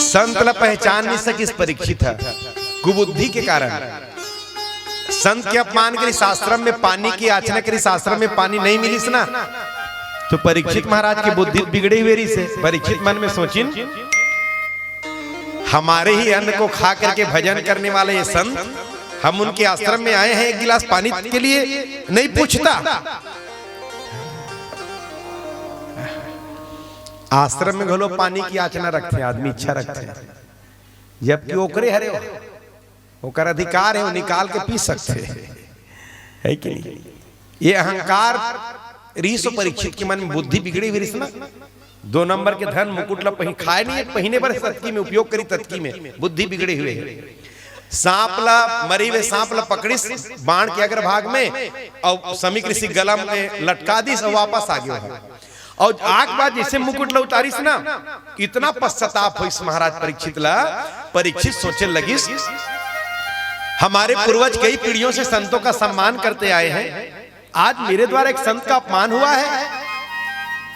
संत ला पहचान नहीं सकिस परीक्षित है कुबुद्धि के कारण। संत के अपमान करी, शास्त्रम में पानी की याचना करी, शास्त्रम में पानी नहीं मिलिस ना, तो परीक्षित महाराज की बुद्धि बिगड़ी हुई से। परीक्षित मन में सोचिन, हमारे ही अन्न को खा करके भजन करने वाले ये संत, हम उनके आश्रम में आए हैं एक गिलास पानी के लिए, नहीं पूछता। आश्रम में घलो पानी की याचना रखते हैं आदमी, इच्छा रखते हैं, जबकि ओकरे हरे ओकर अधिकार है, वो निकाल के पी सकते है कि नहीं। ये अहंकार रीस परीक्षित के मन में बुद्धि बिगड़ी हुई ना। 2 नंबर के धन मुकुट ला खाए नहीं, पहिने पर तत्की में उपयोग करी, तत्की में बुद्धि बिगड़े हुए है। सांप ला मरी हुए सांप ला पकड़िस बाण के अग्र भाग में और समीक ऋषि गला में लटका दी और वापस आ गया। और आग बाद जैसे मुकुट ला उतारिस ना, इतना पश्चाताप हो महाराज परीक्षित ला। परीक्षित सोचे लगिस, हमारे पूर्वज कई पीढ़ियों से संतों का सम्मान करते आए हैं, आज मेरे द्वारा एक संत का अपमान हुआ है,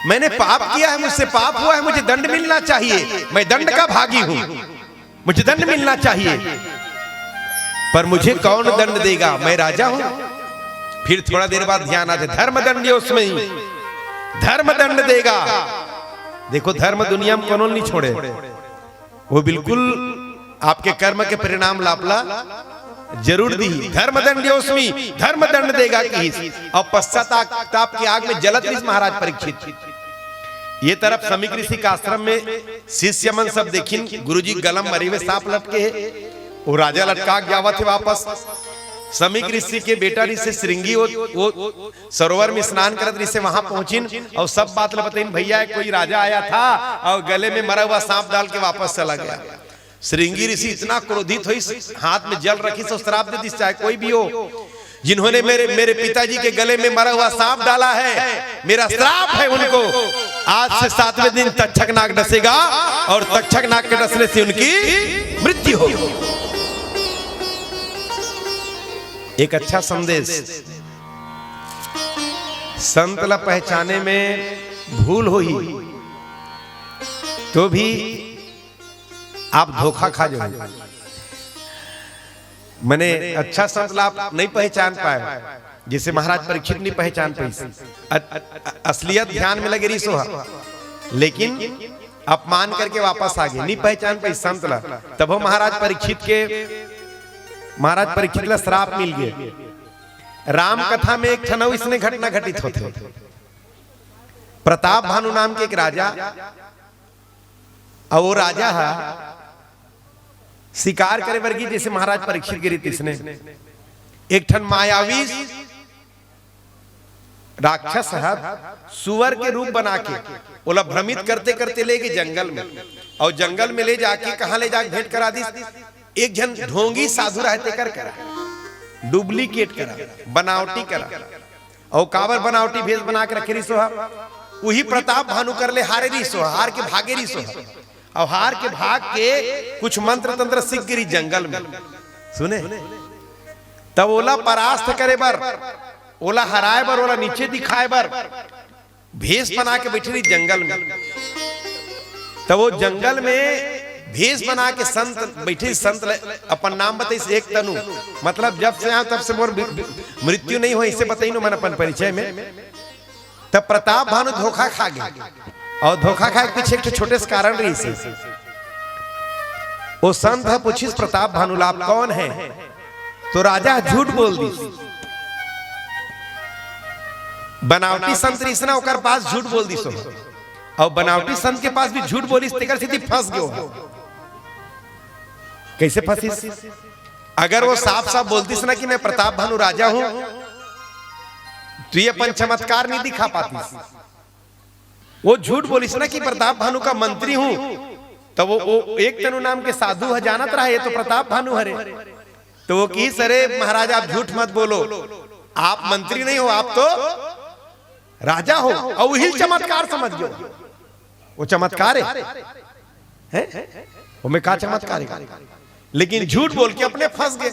मैंने पाप किया है, मुझसे पाप हुआ है, मुझे दंड मिलना चाहिए, मैं दंड का भागी हूं, मुझे दंड मिलना चाहिए। पर मुझे कौन दंड देगा, मैं राजा हूं। फिर थोड़ा देर बाद ध्यान आते, धर्म दंड उसमें ही धर्म दंड देगा। देखो धर्म दुनिया में कौन नहीं छोड़े, वो बिल्कुल आपके कर्म के परिणाम लापला जरूर दी। धर्म दंड उसमें धर्म दंड देगा कि, और पश्चाताप की आग में जलत इस महाराज परीक्षित। ये तरफ समीक ऋषि का आश्रम में शिष्य मन सब देखिन, गुरुजी गलम मरे हुए सांप लटके, वो राजा लटका गया थे वापस। समीक ऋषि के बेटा ऋषि श्रृंगी वो सरोवर में स्नान करत ऋषि वहां पहुंचिन और सब बात बताइन, भैया कोई राजा आया था और गले में मरा हुआ सांप डाल के वापस चला गया। श्रृंगी ऋषि इतना क्रोधित हुई, हाथ में जल रखी तो श्राप दे दी, चाहे कोई भी हो, जिन्होंने मेरे पिताजी के गले में मरा हुआ सांप डाला है, मेरा श्राप है उनको, आज से 7वें दिन तक्षक नाग डसेगा और तक्षक नाग के डसने से उनकी मृत्यु होगी। एक अच्छा संदेश, संत ला पहचाने में भूल हुई तो भी आप धोखा खा जाओगे। मैंने अच्छा संत ला आप नहीं पहचान पाए, जिसे महाराज परीक्षित नहीं पहचान पाई। असलियत ध्यान में लगे रीसो, लेकिन अपमान करके वापस आ गए, नहीं पहचान पाई संत ला। तब वो महाराज परीक्षित ला श्राप मिल गए। राम कथा में एक ठनव इसने घटना घटित होते। प्रताप भानु नाम के एक राजा, और वो राजा है शिकार करे वर्गी, जैसे महाराज परीक्षित गिरी इसने एक ठन मायावी राक्षस है, सुअर के रूप बना के ओला भ्रमित करते करते ले गए जंगल में, और जंगल में ले जाके कहां ले जाके भेंट करा दी, एक जन ढोंगी साधु रहते कर करा, डुप्लीकेट करा, बनावटी करा, और काबर बनावटी भेष बना के रखे रिसो। वही प्रताप भानु कर ले हारे रिसो, हार के भागे रिसो, और हार के भाग के कुछ मंत्र तंत्र सीख गिरी जंगल में। सुने तब ओला परास्त करे बर, ओला हराए बर, ओला नीचे दिखाए बर भेष बना के बैठी रही जंगल में। तब वो जंगल में भेष बना के संत बैठे, संत अपन नाम बताई एक तनु, मतलब जब से यहाँ तब से मोर मृत्यु नहीं हो, इसे बताई मन अपन परिचय में। तब प्रताप भानु धोखा खा गए, और धोखा खाए पीछे एक छोटे से कारण रही से। वो संत है पूछिस प्रताप भानु आप कौन है, तो राजा झूठ बोल दी। बनावटी संत रिसना ओकर पास झूठ बोल दी सो, और बनावटी संत के पास भी झूठ बोली, तेकर सीधी फंस गयो। कैसे फंसी? अगर वो साफ साफ बोलती ना कि मैं प्रताप भानु राजा हूं, तो ये अपन चमत्कार नहीं दिखा पाती। वो झूठ बोलिस ना कि प्रताप भानु का मंत्री हूं, तो वो एक तनु नाम के साधु है जानत रहा, ये तो प्रताप भानु हरे। तो वो की सरे महाराज आप झूठ मत बोलो, आप मंत्री नहीं हो, आप तो राजा हो, और वही चमत्कार समझ गयो। वो चमत्कार है, वो में का चमत्कार है, लेकिन झूठ बोल के अपने फंस गए।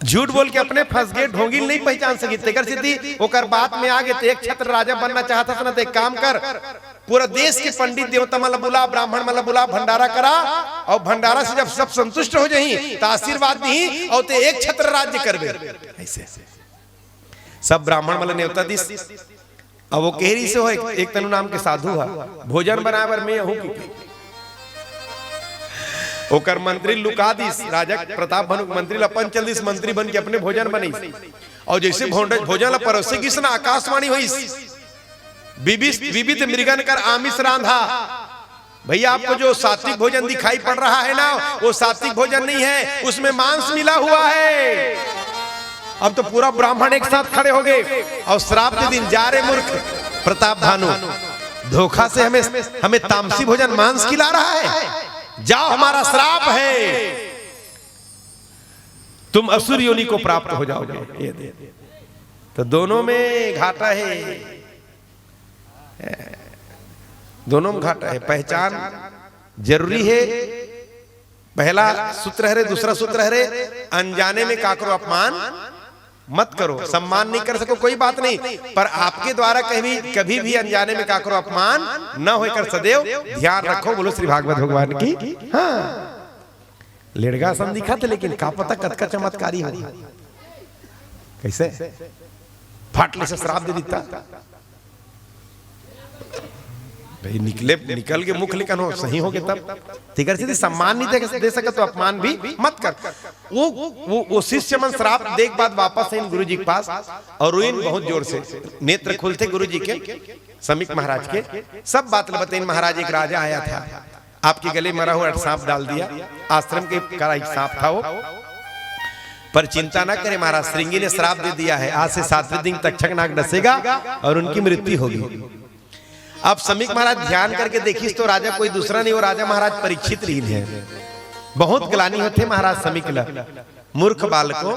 झूठ बोल के अपने फंस गए, ढोंगी नहीं पहचान सकी, तेकर सिद्धि ओकर बात में आ गए। एक छत्र राजा बनना चाहता था ना, तो एक काम कर, पूरा देश के पंडित देवता मला बुला, ब्राह्मण मला बुला, भंडारा करा, और भंडारा से जब सब संतुष्ट हो जाही तो आशीर्वाद दी और ते एक छत्र राज्य करबे। ऐसे सब ब्राह्मण मला न्योता दिस। अब वो केहरी से हो एक तनु नाम के साधु है, भोजन बनावर में हूं की ओकर मंत्री लुका दिस। राजा प्रताप भानु मंत्री अपन चल दिस, मंत्री बन के अपने भोजन बनी, और जैसे भोजन ला परोसे की सुना आकाशवाणी हुई, विविध मृगन कर आमिष रांधा। भैया आपको जो सात्विक भोजन दिखाई पड़ रहा है ना, वो सात्विक भोजन नहीं है, उसमें मांस मिला हुआ है। अब तो पूरा ब्राह्मण एक साथ खड़े हो गए और श्राप के दिन जा रहे मूर्ख प्रताप भानु, धोखा से हमें तामसी भोजन मांस खिला रहा है, जाओ हमारा श्राप है, तुम असुर योनि को प्राप्त हो जाओगे। तो दोनों में घाटा है, दोनों में घाटा है। पहचान जरूरी है। पहला सूत्र है, दूसरा सूत्र है, अनजाने में काकरो अपमान मत करो। सम्मान नहीं कर सको कोई बात नहीं, पर आपके द्वारा कभी भी अनजाने में काकरो अपमान न हो कर सदैव ध्यान रखो। बोलो श्री भागवत भगवान की। हाँ, लेड़गा सन दिखा थे, लेकिन का पता कतका चमत्कारी हो। कैसे फाटले से श्राप दे देता भाई, निकल के मुख लिखन हो सही हो गए तब ठीक है। सीधे सम्मान नहीं दे सके तो अपमान भी मत कर। वो शिष्य मन श्राप देख बाद वापस इन गुरु जी के पास, और रोइन बहुत जोर से, नेत्र खुलते गुरु जी के, समीक महाराज के सब बात बताइन। महाराज एक राजा आया था, आपके गले मरा हुआ सांप डाल दिया, आश्रम के करा सांप था वो, पर चिंता ना करे महाराज, श्रृंगी ने श्राप दे दिया है, आज से 7वें दिन तक्षक नाग डसेगा और उनकी मृत्यु होगी। अब समीक महाराज ध्यान करके देखिस तो राजा कोई दूसरा नहीं, वो राजा महाराज परीक्षित रीन है। बहुत ग्लानि होते महाराज समीक ला, मूर्ख बालकों,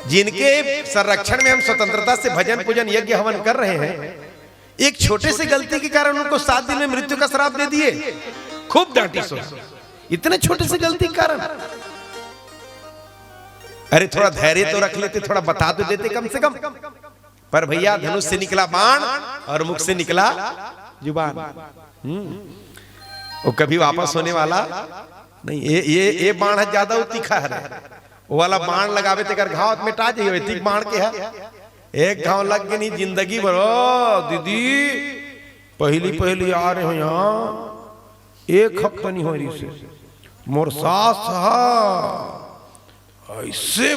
जिनके संरक्षण में हम स्वतंत्रता से भजन पूजन यज्ञ हवन कर रहे हैं, एक छोटे से गलती के कारण उनको 7 दिन में मृत्यु का श्राप दे दिए। खूब डांटी सो, इतने छोटे से गलती के कारण। अरे थोड़ा धैर्य तो रख लेते, थोड़ा बता तो देते कम से कम। पर भैया धनुष से निकला बाण और मुख से निकला जुबान, वो कभी वापस होने वाला नहीं। ये बाण है ज्यादा तीखा है, वो वाला बाण लगावे तेकर घाव मिटा जाइए, तीख बाण के है। एक घाव लग गई नहीं जिंदगी भर। दीदी पहली आ रहे हो यहाँ, एक हफ्ता नहीं हो रही से मोर सास ऐसे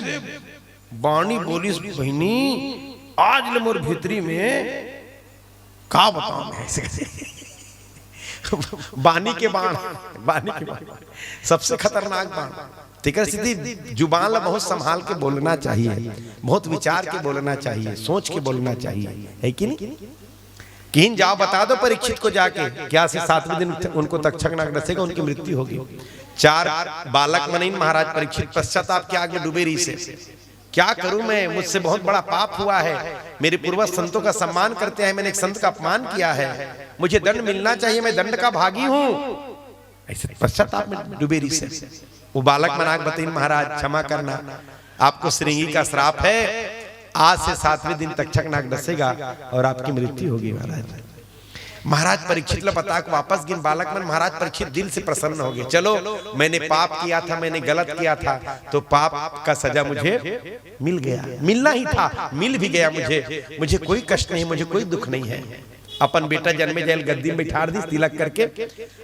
बाणी बोलिस बहनी, आज ले मोर भीतरी में का बताऊं मैं ऐसे। बानी के बाण सबसे खतरनाक बाण। तिकर सीधी जुबान ला बहुत संभाल के बोलना चाहिए, बहुत विचार के बोलना चाहिए, सोच के बोलना चाहिए, है कि नहीं? किन जाओ बता दो परीक्षित को जाके, क्या से 7वें दिन उनको तक्षक नाग डसेगा, उनकी मृत्यु होगी। 4 बालक मनीन महाराज परीक्षित पश्चाताप के आगे डूबे रही से, क्या करूं मैं, मुझसे बहुत बड़ा पाप हुआ है, मेरे पूर्वज संतों का सम्मान करते हैं, मैंने एक संत का अपमान किया है, मुझे दंड मिलना चाहिए, मैं दंड का भागी हूं। ऐसे पश्चाताप में डूबे रही से वो बालक मनाक बतीन, महाराज क्षमा करना, आपको श्रृंगी का श्राप है, आज से 7वें दिन तक्षक नाग डसेगा और आपकी मृत्यु होगी। महाराज परीक्षित बता के वापस गिन बालक मन। महाराज परीक्षित दिल से प्रसन्न हो गए, चलो मैंने पाप किया था, मैंने गलत किया था, तो पाप का सजा मुझे मिल गया, मिलना ही था, मिल भी गया मुझे कोई कष्ट नहीं, मुझे कोई दुख नहीं है। अपन बेटा जन्मे जैल गद्दी में बिठा दी तिलक करके,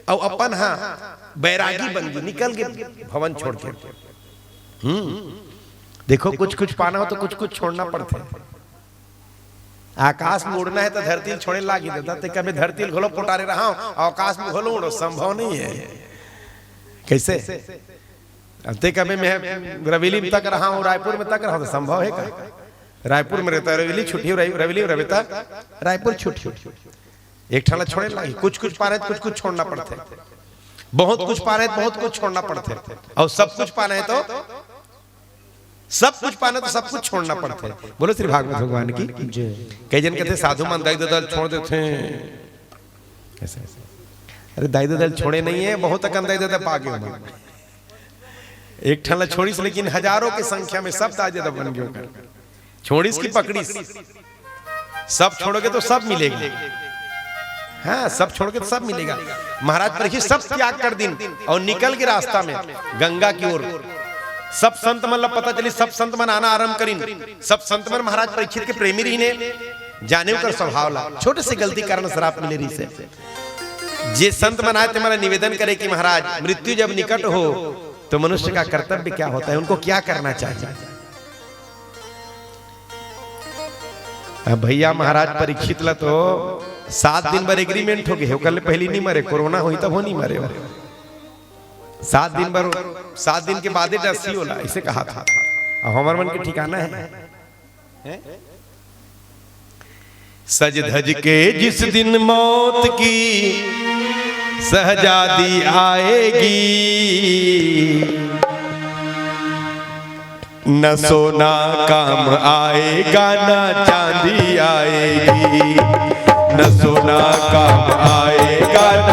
और अपन हाँ बैरागी बन गई, निकल गए भवन छोड़ के। देखो कुछ पाना हो तो कुछ छोड़ना पड़ता है। आकाश में उड़ना है तो धरती छोड़े लागी देता, ते कभी धरती घोलो पोटारे रहा हूं, आकाश में घोलो उड़ो, संभव नहीं है। कैसे ते कभी मैं रवेली में तक रहा हूं, रायपुर में तक रहा हूं, तो संभव है क्या? रायपुर में रहता है रवेली छुट्टी, रवेली रहता रायपुर छुट्टी, एक ठाला छोड़े लागी। कुछ पा रहे कुछ छोड़ना पड़ते, बहुत कुछ पा रहे बहुत कुछ छोड़ना पड़ते, और सब कुछ पाना है तो सब कुछ पाना तो सब कुछ छोड़ना पड़ता है। बोलो श्री भागवत भगवान की जय। कई जन कहते साधु मन दाई दल छोड़ देते हैं, ऐसे अरे दाई दल छोड़े नहीं है, बहुत अकन दाई दल पागे हो, एक ठला छोड़ीस, लेकिन हजारों की संख्या में सब दाई दल बन गए। छोड़ीस की पकड़ीस, सब छोड़ोगे तो सब मिलेगा। हाँ, सब छोड़ के तो सब मिलेगा। महाराज परीक्षित सब त्याग कर दिन और निकल के रास्ता में गंगा की ओर। सब संत मतलब पता चली सब संत मन आना आरंभ करीन। सब संत मन महाराज परीक्षित के प्रेमी रही ने जाने कर स्वभाव ला, छोटे से गलती कारण श्राप मिले रही से। जे संत मन आए थे हमारा निवेदन करे कि महाराज मृत्यु जब निकट हो तो मनुष्य का कर्तव्य क्या होता है, उनको क्या करना चाहिए। भैया महाराज परीक्षित ला तो 7 दिन बर एग्रीमेंट हो गए, कल पहली नहीं मरे, कोरोना हुई तब हो नहीं मरे। 7 दिन बर 7 दिन के बाद ही होला इसे कहा था। अब हमार मन के ठिकाना है। सज धज के जिस दिन मौत की सहजादी आएगी, न सोना काम आएगा न चांदी आएगी, न सोना काम आएगा न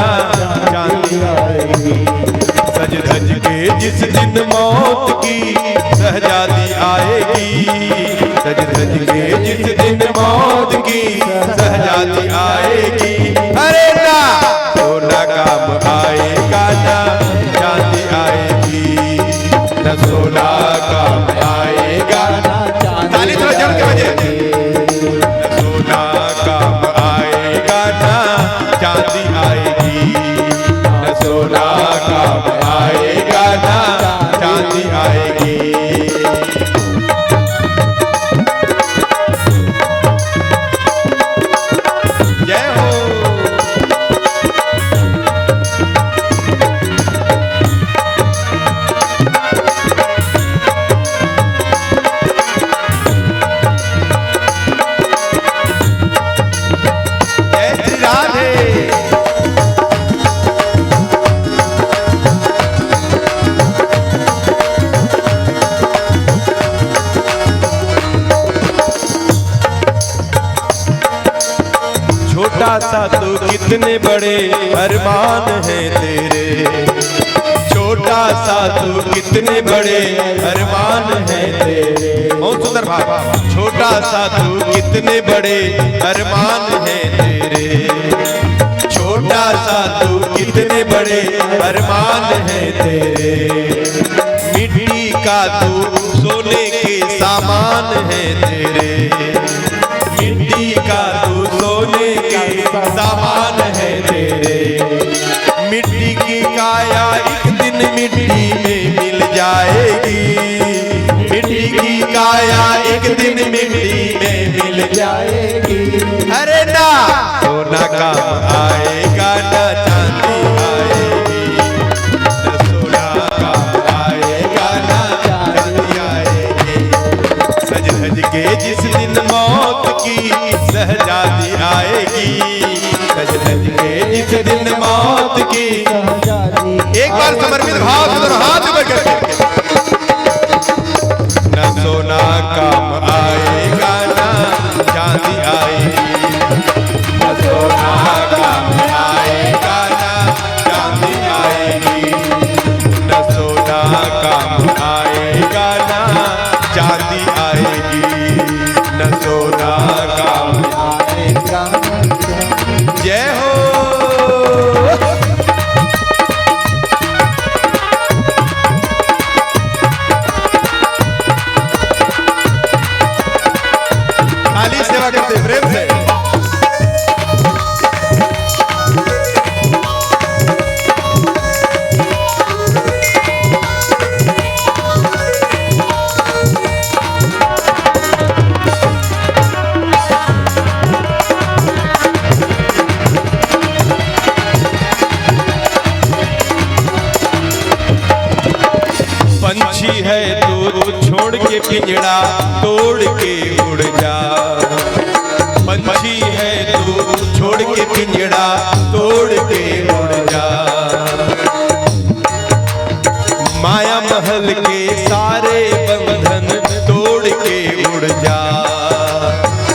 चांदी आएगी। सज धज के जिस दिन मौत की सहजादी आएगी, सज धज के जिस दिन मौत की सहजादी आएगी। अरे ना सोना काम आएगा ना चांदी आएगी, न सोना काम आएगा ना चांदी आएगी, न सोना काम आएगा ना चांदी आएगी, न सोना काम आएगा ना चांदी आएगी। छोटा सा तो कितने बड़े अरमान हैं तेरे, छोटा सा तो कितने बड़े अरमान हैं तेरे। बहुत सुंदर भाव। छोटा सा तो कितने बड़े अरमान हैं तेरे, छोटा सा तो कितने बड़े अरमान हैं तेरे। मिट्टी का तो सोने के सामान है तेरे, मिट्टी का तो सोने के सामान है तेरे। मिट्टी की काया एक दिन मिट्टी में मिल जाएगी, मिट्टी की काया एक दिन मिट्टी में मिल जाएगी। अरे ना सोना काम आएगा ना चांदी आएगी, ना सोना काम आएगा ना चांदी आएगी। सज धज के जिस दिन मौत की सहजादी आएगी, सज धज के जिस दिन मौत की सहजादी। एक बार समर्पित भाव से हाथ ऊपर करके। न सोना काम आएगा ना चांदी आएगी, न सोना काम आएगा ना चांदी आएगी, न सोना काम आएगा ना चांदी आएगी, न सोना काम आएगा। जय हो। खाली सेवा करते प्रेम से। पंछी है तो छोड़ के पिंजड़ा तोड़ के उड़ जा, पंछी है तो छोड़ के पिंजड़ा तोड़ के उड़ जा। माया महल के सारे बंधन तोड़ के उड़ जा,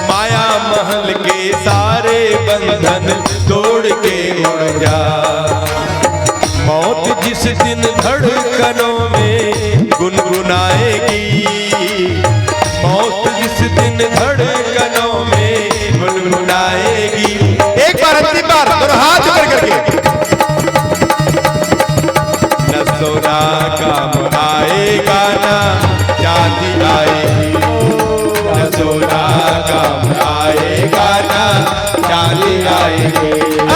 माया महल के सारे बंधन तोड़ के उड़ जा। मौत जिस दिन धड़कनों में गुनगुनाएगी, मौत जिस दिन धड़कनों में गुनगुनाएगी। एक बार अंतिम बार आएगी, न सोना काम आएगा, न चांदी आएगी।